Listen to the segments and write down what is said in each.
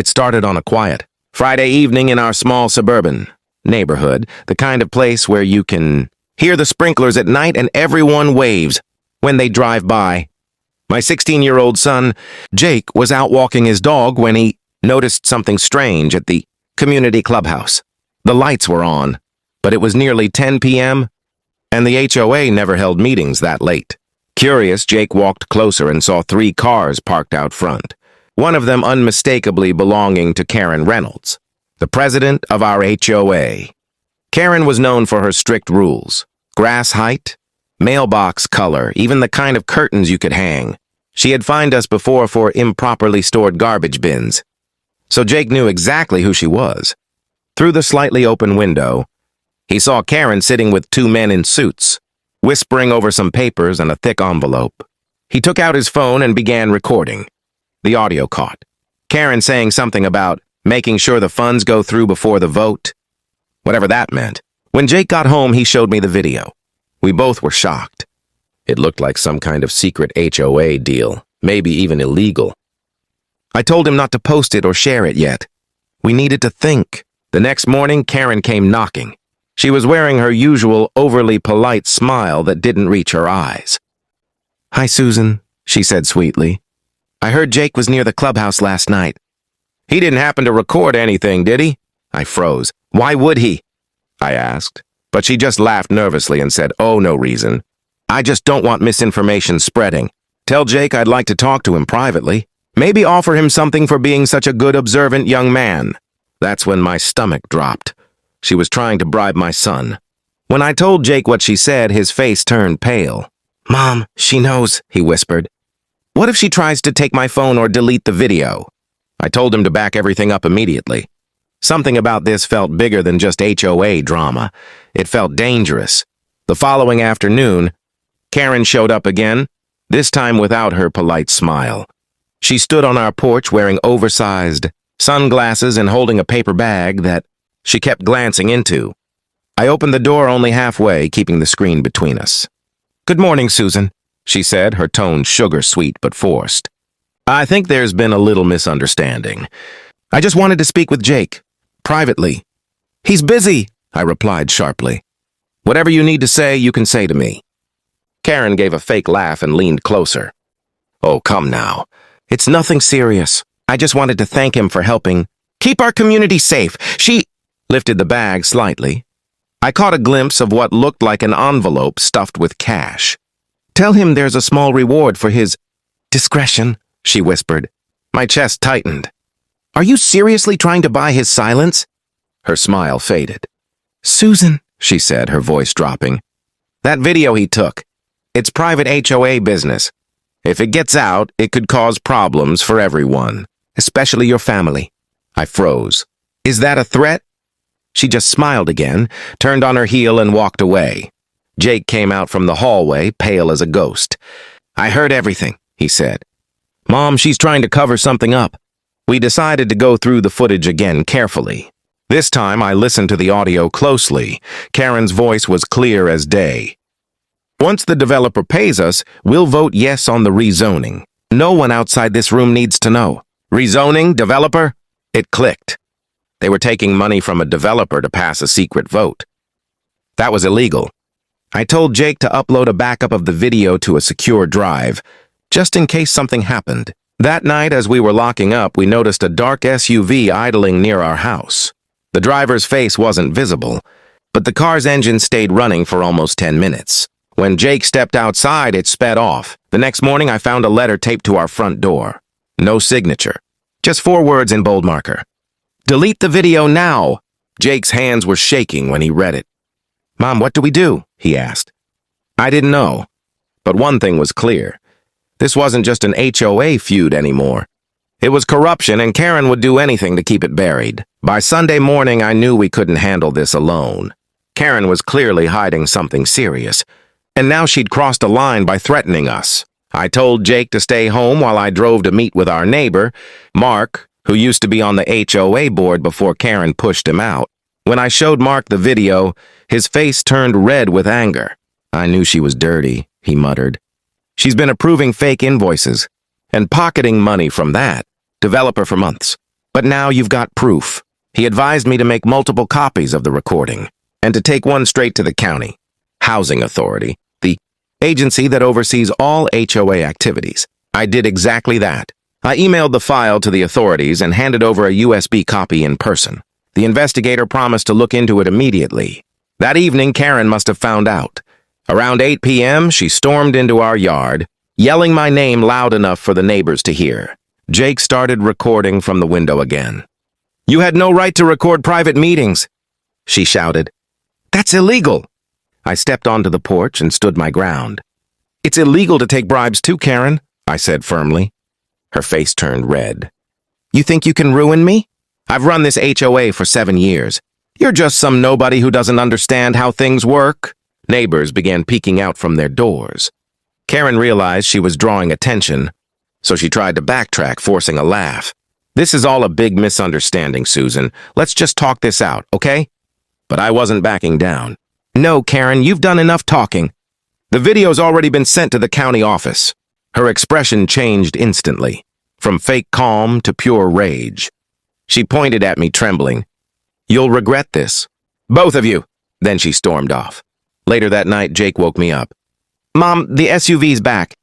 It started on a quiet Friday evening in our small suburban neighborhood, the kind of place where you can hear the sprinklers at night and everyone waves when they drive by. My 16-year-old son, Jake, was out walking his dog when he noticed something strange at the community clubhouse. The lights were on, but it was nearly 10 p.m., and the HOA never held meetings that late. Curious, Jake walked closer and saw 3 cars parked out front, one of them unmistakably belonging to Karen Reynolds, the president of our HOA. Karen was known for her strict rules: grass height, mailbox color, even the kind of curtains you could hang. She had fined us before for improperly stored garbage bins, so Jake knew exactly who she was. Through the slightly open window, he saw Karen sitting with 2 men in suits, whispering over some papers and a thick envelope. He took out his phone and began recording. The audio caught Karen saying something about making sure the funds go through before the vote, whatever that meant. When Jake got home, he showed me the video. We both were shocked. It looked like some kind of secret HOA deal, maybe even illegal. I told him not to post it or share it yet. We needed to think. The next morning, Karen came knocking. She was wearing her usual overly polite smile that didn't reach her eyes. "Hi, Susan," she said sweetly. "I heard Jake was near the clubhouse last night." "He didn't happen to record anything, did he?" I froze. "Why would he?" I asked. But she just laughed nervously and said, "Oh, no reason. I just don't want misinformation spreading. Tell Jake I'd like to talk to him privately. Maybe offer him something for being such a good, observant young man." That's when my stomach dropped. She was trying to bribe my son. When I told Jake what she said, his face turned pale. "Mom, she knows," he whispered. "What if she tries to take my phone or delete the video?" I told him to back everything up immediately. Something about this felt bigger than just HOA drama. It felt dangerous. The following afternoon, Karen showed up again, this time without her polite smile. She stood on our porch wearing oversized sunglasses and holding a paper bag that she kept glancing into. I opened the door only halfway, keeping the screen between us. "Good morning, Susan," she said, her tone sugar-sweet but forced. "I think there's been a little misunderstanding. I just wanted to speak with Jake, privately." "He's busy," I replied sharply. "Whatever you need to say, you can say to me." Karen gave a fake laugh and leaned closer. "Oh, come now. It's nothing serious. I just wanted to thank him for helping keep our community safe." She lifted the bag slightly. I caught a glimpse of what looked like an envelope stuffed with cash. "Tell him there's a small reward for his discretion," she whispered. My chest tightened. "Are you seriously trying to buy his silence?" Her smile faded. "Susan," she said, her voice dropping. "That video he took. It's private HOA business. If it gets out, it could cause problems for everyone, especially your family." I froze. "Is that a threat?" She just smiled again, turned on her heel and walked away. Jake came out from the hallway, pale as a ghost. "I heard everything," he said. "Mom, she's trying to cover something up." We decided to go through the footage again carefully. This time I listened to the audio closely. Karen's voice was clear as day. "Once the developer pays us, we'll vote yes on the rezoning. No one outside this room needs to know." "Rezoning, developer?" It clicked. They were taking money from a developer to pass a secret vote. That was illegal. I told Jake to upload a backup of the video to a secure drive, just in case something happened. That night, as we were locking up, we noticed a dark SUV idling near our house. The driver's face wasn't visible, but the car's engine stayed running for almost 10 minutes. When Jake stepped outside, it sped off. The next morning, I found a letter taped to our front door. No signature. Just 4 words in bold marker. "Delete the video now." Jake's hands were shaking when he read it. "Mom, what do we do?" he asked. I didn't know. But one thing was clear. This wasn't just an HOA feud anymore. It was corruption, and Karen would do anything to keep it buried. By Sunday morning, I knew we couldn't handle this alone. Karen was clearly hiding something serious, and now she'd crossed a line by threatening us. I told Jake to stay home while I drove to meet with our neighbor, Mark, who used to be on the HOA board before Karen pushed him out. When I showed Mark the video, his face turned red with anger. "I knew she was dirty," he muttered. "She's been approving fake invoices and pocketing money from that developer for months. But now you've got proof. He advised me to make multiple copies of the recording and to take one straight to the county housing authority, the agency that oversees all HOA activities. I did exactly that. I emailed the file to the authorities and handed over a USB copy in person. The investigator promised to look into it immediately. That evening, Karen must have found out. Around 8 p.m., she stormed into our yard, yelling my name loud enough for the neighbors to hear. Jake started recording from the window again. "You had no right to record private meetings," she shouted. "That's illegal." I stepped onto the porch and stood my ground. "It's illegal to take bribes too, Karen," I said firmly. Her face turned red. "You think you can ruin me? I've run this HOA for 7 years. You're just some nobody who doesn't understand how things work." Neighbors began peeking out from their doors. Karen realized she was drawing attention, so she tried to backtrack, forcing a laugh. "This is all a big misunderstanding, Susan. Let's just talk this out, okay?" But I wasn't backing down. "No, Karen, you've done enough talking. The video's already been sent to the county office." Her expression changed instantly, from fake calm to pure rage. She pointed at me, trembling. "You'll regret this. Both of you." Then she stormed off. Later that night, Jake woke me up. "Mom, the SUV's back."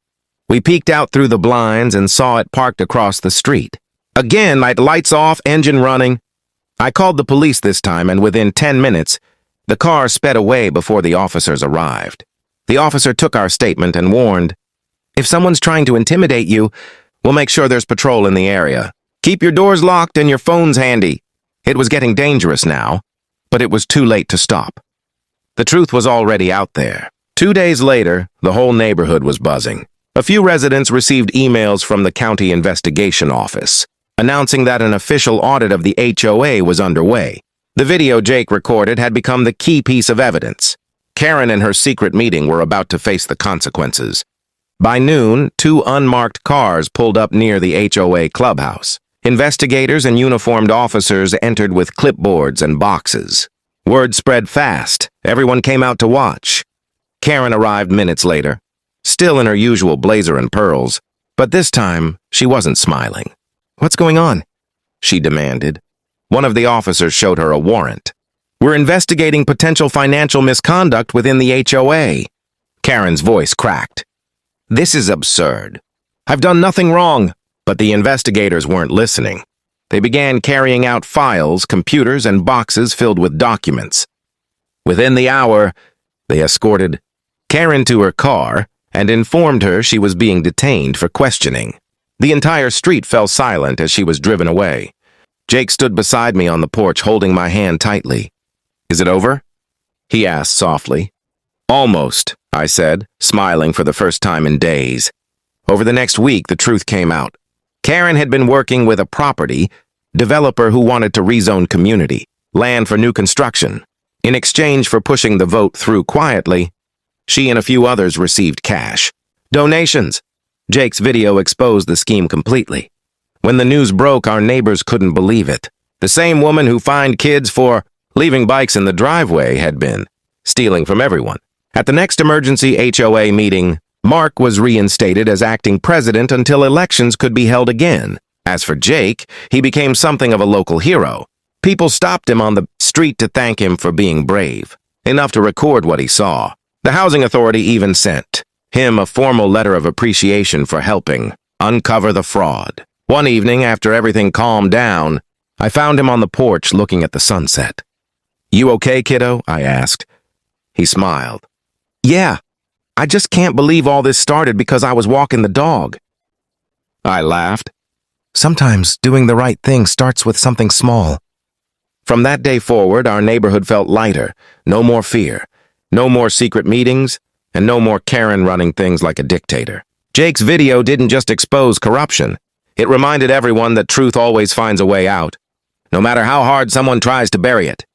We peeked out through the blinds and saw it parked across the street. Again, lights off, engine running. I called the police this time, and within 10 minutes, the car sped away before the officers arrived. The officer took our statement and warned, "If someone's trying to intimidate you, we'll make sure there's patrol in the area. Keep your doors locked and your phones handy." It was getting dangerous now, but it was too late to stop. The truth was already out there. 2 days later, the whole neighborhood was buzzing. A few residents received emails from the county investigation office, announcing that an official audit of the HOA was underway. The video Jake recorded had become the key piece of evidence. Karen and her secret meeting were about to face the consequences. By noon, 2 unmarked cars pulled up near the HOA clubhouse. Investigators and uniformed officers entered with clipboards and boxes. Word spread fast. Everyone came out to watch. Karen arrived minutes later, still in her usual blazer and pearls, but this time she wasn't smiling. "What's going on?" she demanded. One of the officers showed her a warrant. "We're investigating potential financial misconduct within the HOA." Karen's voice cracked. "This is absurd. I've done nothing wrong." But the investigators weren't listening. They began carrying out files, computers, and boxes filled with documents. Within the hour, they escorted Karen to her car and informed her she was being detained for questioning. The entire street fell silent as she was driven away. Jake stood beside me on the porch, holding my hand tightly. "Is it over?" he asked softly. "Almost," I said, smiling for the first time in days. Over the next week, the truth came out. Karen had been working with a property developer who wanted to rezone community land for new construction. In exchange for pushing the vote through quietly, she and a few others received cash. Donations. Jake's video exposed the scheme completely. When the news broke, our neighbors couldn't believe it. The same woman who fined kids for leaving bikes in the driveway had been stealing from everyone. At the next emergency HOA meeting, Mark was reinstated as acting president until elections could be held again. As for Jake, he became something of a local hero. People stopped him on the street to thank him for being brave, enough to record what he saw. The housing authority even sent him a formal letter of appreciation for helping uncover the fraud. One evening, after everything calmed down, I found him on the porch looking at the sunset. "You okay, kiddo?" I asked. He smiled. "Yeah. I just can't believe all this started because I was walking the dog." I laughed. Sometimes doing the right thing starts with something small. From that day forward, our neighborhood felt lighter. No more fear, no more secret meetings, and no more Karen running things like a dictator. Jake's video didn't just expose corruption. It reminded everyone that truth always finds a way out, no matter how hard someone tries to bury it.